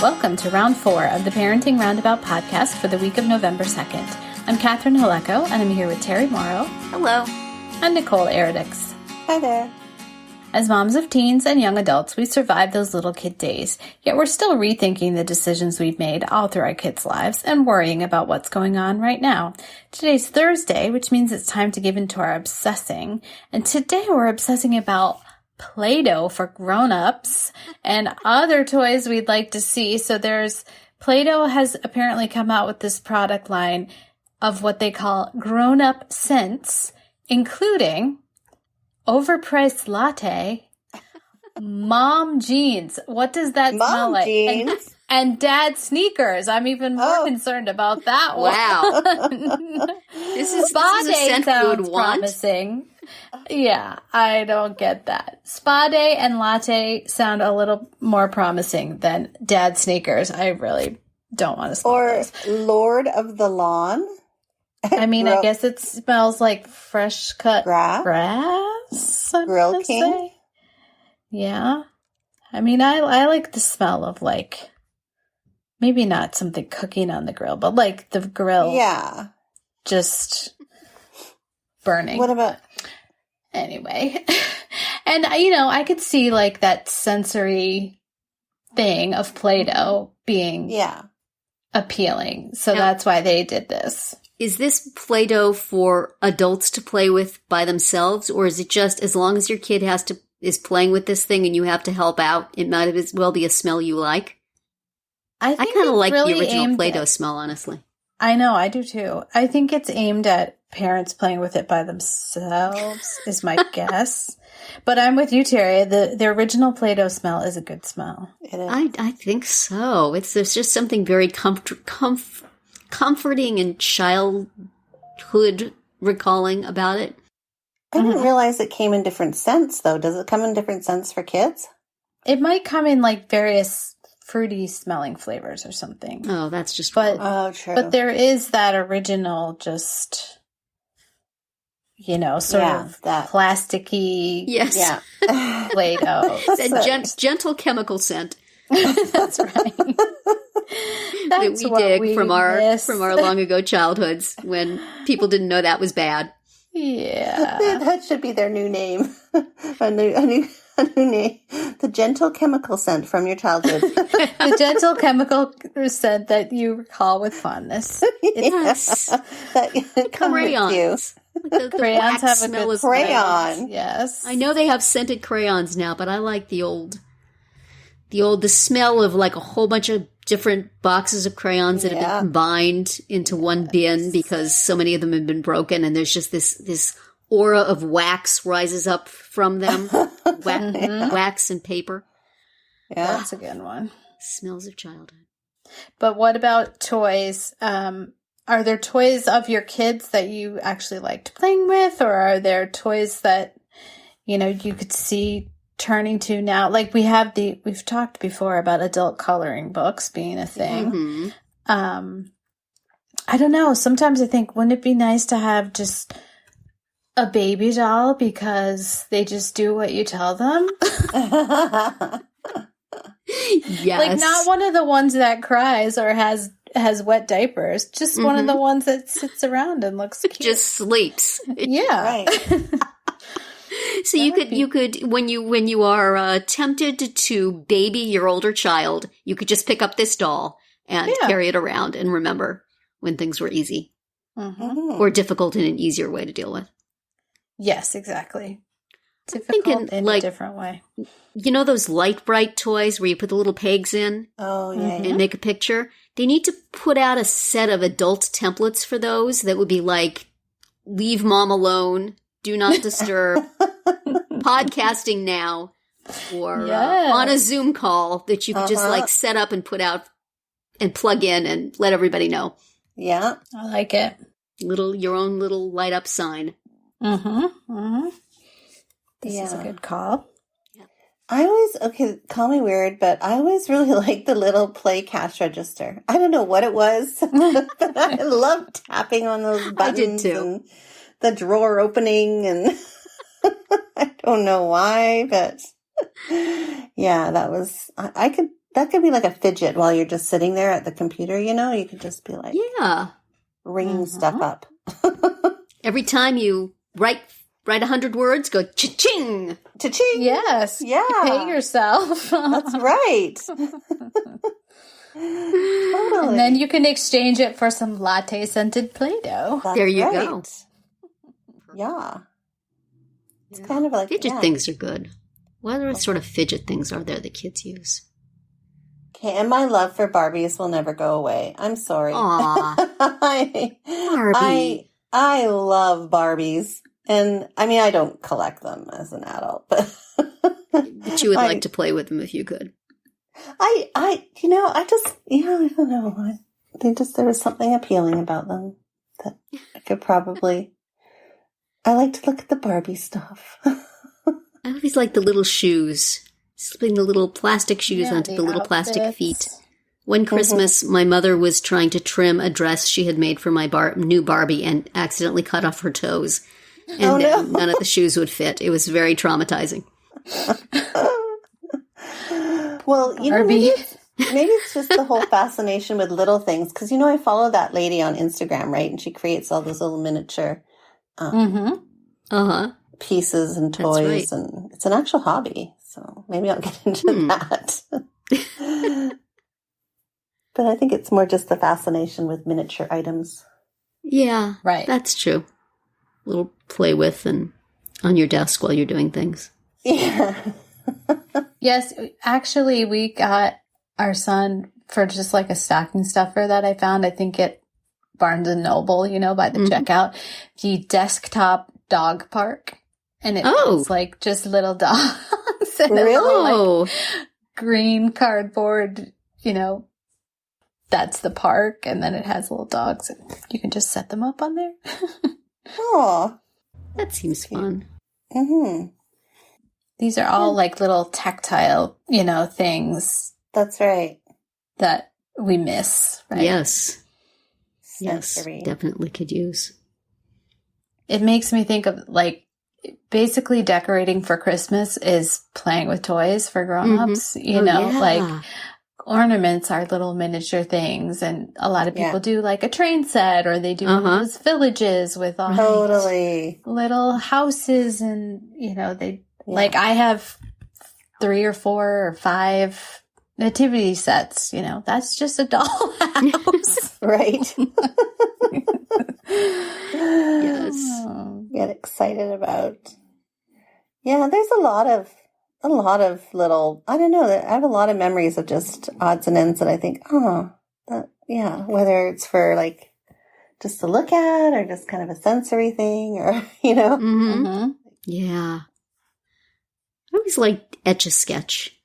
Welcome to round 4 of the Parenting Roundabout podcast for the week of November 2nd. I'm Catherine Haleko, and I'm here with Terry Morrow. Hello. And Nicole Eridix. Hi there. As moms of teens and young adults, we survived those little kid days, yet we're still rethinking the decisions we've made all through our kids' lives and worrying about what's going on right now. Today's Thursday, which means it's time to give into our obsessing, and today we're obsessing about Play-Doh for grown-ups and other toys we'd like to see. So Play-Doh has apparently come out with this product line of what they call grown-up scents, including Overpriced Latte, mom jeans. What does that smell like? Jeans. And dad sneakers. I'm even more concerned about that one. Wow. This is a scent you would want. Promising. Yeah, I don't get that. Spa day and latte sound a little more promising than dad sneakers. I really don't want to smell those. Lord of the Lawn. I mean, I guess it smells like fresh cut grass. Grill King. Say. Yeah. I mean, I like the smell of maybe not something cooking on the grill, but like the grill. Yeah. Just burning. What about... Anyway. And, I could see that sensory thing of Play-Doh being appealing. So that's why they did this. Is this Play-Doh for adults to play with by themselves, or is it just as long as your kid is playing with this thing and you have to help out, it might as well be a smell you like? I kind of like really the original Play-Doh smell, honestly. I know, I do too. I think it's aimed at parents playing with it by themselves, is my guess. But I'm with you, Terry. The original Play-Doh smell is a good smell. It is. I think so. There's just something very comforting and childhood recalling about it. I didn't realize it came in different scents, though. Does it come in different scents for kids? It might come in various fruity smelling flavors or something. Oh, that's just true. But there is that original just, sort of that plasticky Play-Doh. That gentle chemical scent. That's right. That we dig from our long ago childhoods when people didn't know that was bad. Yeah. That should be their new name. A new name. The gentle chemical scent from your childhood. The gentle chemical scent that you recall with fondness. Yes. Crayons. The crayons have a smell good of crayon. Yes. I know they have scented crayons now, but I like the smell of a whole bunch of different boxes of crayons that have been combined into one bin because so many of them have been broken, and there's just this aura of wax rises up from them. Wax and paper. Yeah, that's a good one. Smells of childhood. But what about toys? Are there toys of your kids that you actually liked playing with, or are there toys that, you could see turning to now? We've talked before about adult coloring books being a thing. Mm-hmm. I don't know. Sometimes I think, wouldn't it be nice to have just a baby doll because they just do what you tell them? Yes. Not one of the ones that cries or has wet diapers, just one of the ones that sits around and looks cute. Just sleeps. Yeah. Right. So you could when you are tempted to baby your older child, you could just pick up this doll and carry it around and remember when things were easy or difficult in an easier way to deal with. Yes, exactly. Difficult in a different way. You know those light bright toys where you put the little pegs in? Oh, yeah. And make a picture? They need to put out a set of adult templates for those that would be leave mom alone, do not disturb, podcasting now, or on a Zoom call that you could just set up and put out and plug in and let everybody know. Yeah. I like it. Your own little light up sign. This is a good call. Yeah. I always, call me weird, but I always really liked the little play cash register. I don't know what it was, but I loved tapping on those buttons. I did too. And the drawer opening, and I don't know why, but yeah, that was, I could that could be like a fidget while you're just sitting there at the computer, you know? You could just be like ringing stuff up. Every time you write 100 words, go cha-ching. Cha-ching. Yes. Yeah. Pay yourself. That's right. Totally. And then you can exchange it for some latte scented Play-Doh. That's There you right. go. Yeah. It's kind of like Fidget things are good. What other sort of fidget things are there that kids use? Okay, and my love for Barbies will never go away. I'm sorry. Aw. Barbie. I love Barbies. And I mean, I don't collect them as an adult, but But you would like to play with them if you could. I don't know. There was something appealing about them that I could probably, I like to look at the Barbie stuff. I always like the little shoes. Slipping the little plastic shoes onto the little plastic feet. One Christmas, my mother was trying to trim a dress she had made for my new Barbie and accidentally cut off her toes. And then none of the shoes would fit. It was very traumatizing. Well, you know, maybe it's just the whole fascination with little things. Because, you know, I follow that lady on Instagram, right? And she creates all those little miniature pieces and toys. And it's an actual hobby. So maybe I'll get into that. But I think it's more just the fascination with miniature items. Yeah, right. That's true. A little play with and on your desk while you're doing things. Yeah. Yes, actually, we got our son for just like a stocking stuffer that I found, I think at Barnes and Noble, you know, by the checkout, the desktop dog park. And it's like just little dogs. Really? Like green cardboard, you know, that's the park. And then it has little dogs. And you can just set them up on there. Oh. That seems fun. Mm-hmm. These are all like little tactile, you know, things. That's right. That we miss, right? Yes. Sensory. Yes, definitely could use. It makes me think of like basically decorating for Christmas is playing with toys for grown-ups, you know, like ornaments are little miniature things. And a lot of people do like a train set or they do those villages with all little houses and, you know, like I have 3 or 4 or 5 nativity sets, you know, that's just a dollhouse. Right. Yes. Get excited about. Yeah, there's a lot of little, I don't know, I have a lot of memories of just odds and ends that I think, whether it's for like just to look at or just kind of a sensory thing or, you know. Yeah. I always liked Etch-a-Sketch.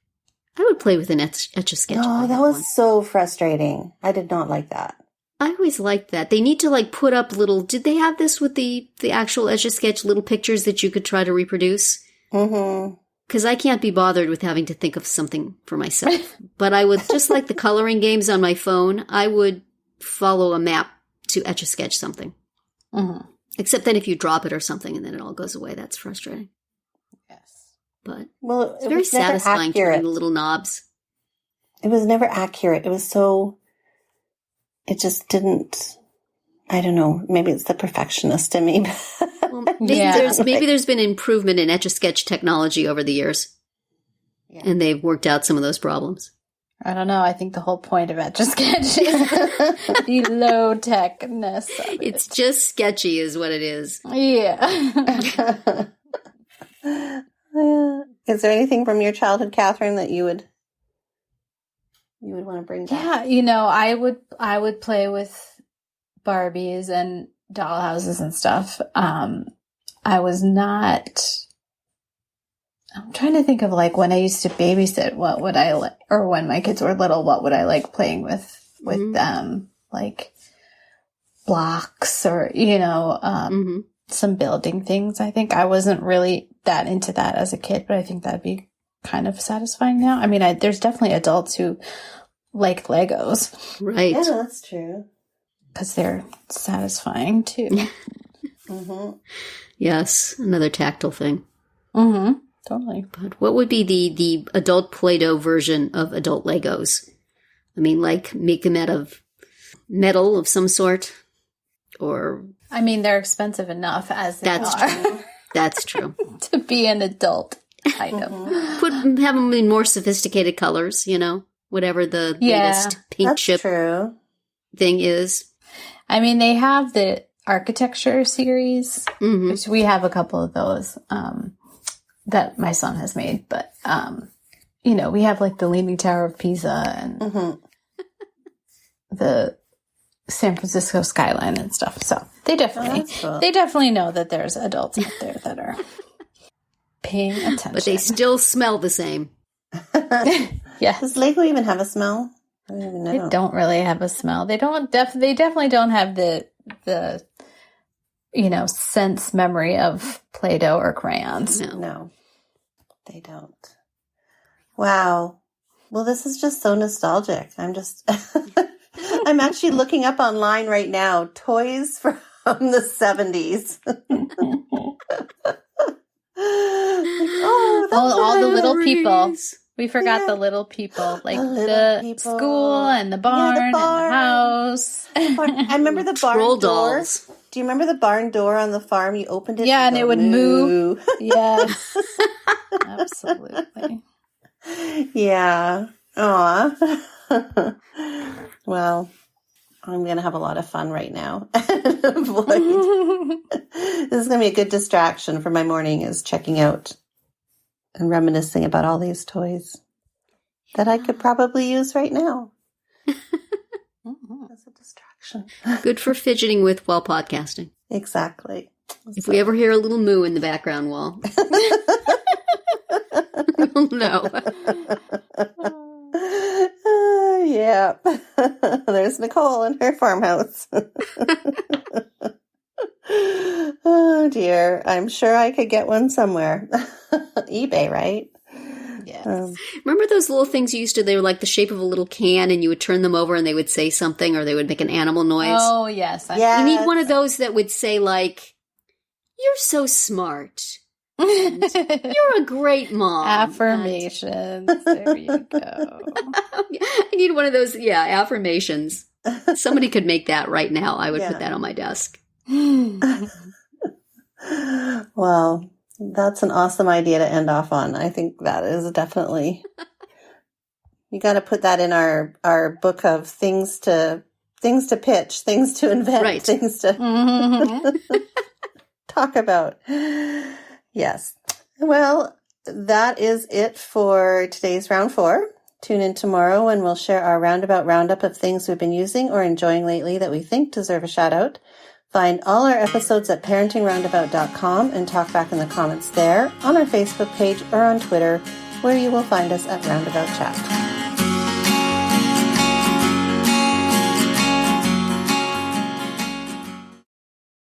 I would play with an Etch-a-Sketch. Oh, that was so frustrating. I did not like that. I always liked that. They need to like put up little, did they have this with the actual Etch-a-Sketch little pictures that you could try to reproduce? Mm-hmm. Because I can't be bothered with having to think of something for myself. But I would, just like the coloring games on my phone, I would follow a map to Etch-a-Sketch something. Mm-hmm. Except then if you drop it or something and then it all goes away, that's frustrating. Yes. But it's very satisfying turning the little knobs. It was never accurate. It was so, it just didn't, I don't know, maybe it's the perfectionist in me. Well, maybe there's been improvement in Etch-a-Sketch technology over the years. Yeah. And they've worked out some of those problems. I don't know. I think the whole point of Etch-a-Sketch is the low-techness of it. It's just sketchy is what it is. Yeah. Is there anything from your childhood, Catherine, that you would want to bring back? Yeah, you know, I would play with Barbies and dollhouses and stuff. I was not. I'm trying to think of like when I used to babysit, what would I like, or when my kids were little, what would I like playing with them? Like blocks or, you know, some building things. I think I wasn't really that into that as a kid, but I think that'd be kind of satisfying now. I mean, there's definitely adults who like Legos. Right. Yeah, that's true. Because they're satisfying too. Yes, another tactile thing. totally. But what would be the adult Play-Doh version of adult Legos? I mean, like, make them out of metal of some sort? Or... I mean, they're expensive enough as they That's are. true. That's true. To be an adult item. Have them in more sophisticated colors, you know? Whatever the latest pink chip thing is. I mean, they have the architecture series, which we have a couple of those that my son has made. But, you know, we have like the Leaning Tower of Pisa and the San Francisco skyline and stuff. So they definitely know that there's adults out there that are paying attention. But they still smell the same. Yes. Does Lego even have a smell? I don't even know. They don't really have a smell. They definitely don't have the you know, sense memory of Play-Doh or crayons. No, they don't. Wow. Well, this is just so nostalgic. I'm actually looking up online right now, toys from the 70s. All the little people. We forgot the little people, like the school and the barn and the house. I remember the barn Troll door. dolls. Do you remember the barn door on the farm? You opened it. Yeah, and it would moo. move. Yes. Absolutely. Yeah. Aw. Well, I'm going to have a lot of fun right now. This is going to be a good distraction for my morning, is checking out and reminiscing about all these toys that I could probably use right now. As a distraction. Good for fidgeting with while podcasting. Exactly. If we ever hear a little moo in the background wall, we'll know. Yeah. There's Nicole in her farmhouse. Oh dear. I'm sure I could get one somewhere. eBay, right? Yes. Remember those little things you used to, they were like the shape of a little can and you would turn them over and they would say something or they would make an animal noise? Oh, yes. Yes. You need one of those that would say like, "You're so smart. And you're a great mom." Affirmations. There you go. I need one of those, affirmations. Somebody could make that right now. I would put that on my desk. Well, that's an awesome idea to end off on. I think that is definitely, you got to put that in our book of things to pitch, things to invent, things to talk about. Yes. Well, that is it for today's round 4. Tune in tomorrow and we'll share our roundup of things we've been using or enjoying lately that we think deserve a shout out. Find all our episodes at parentingroundabout.com and talk back in the comments there, on our Facebook page or on Twitter, where you will find us at Roundabout Chat.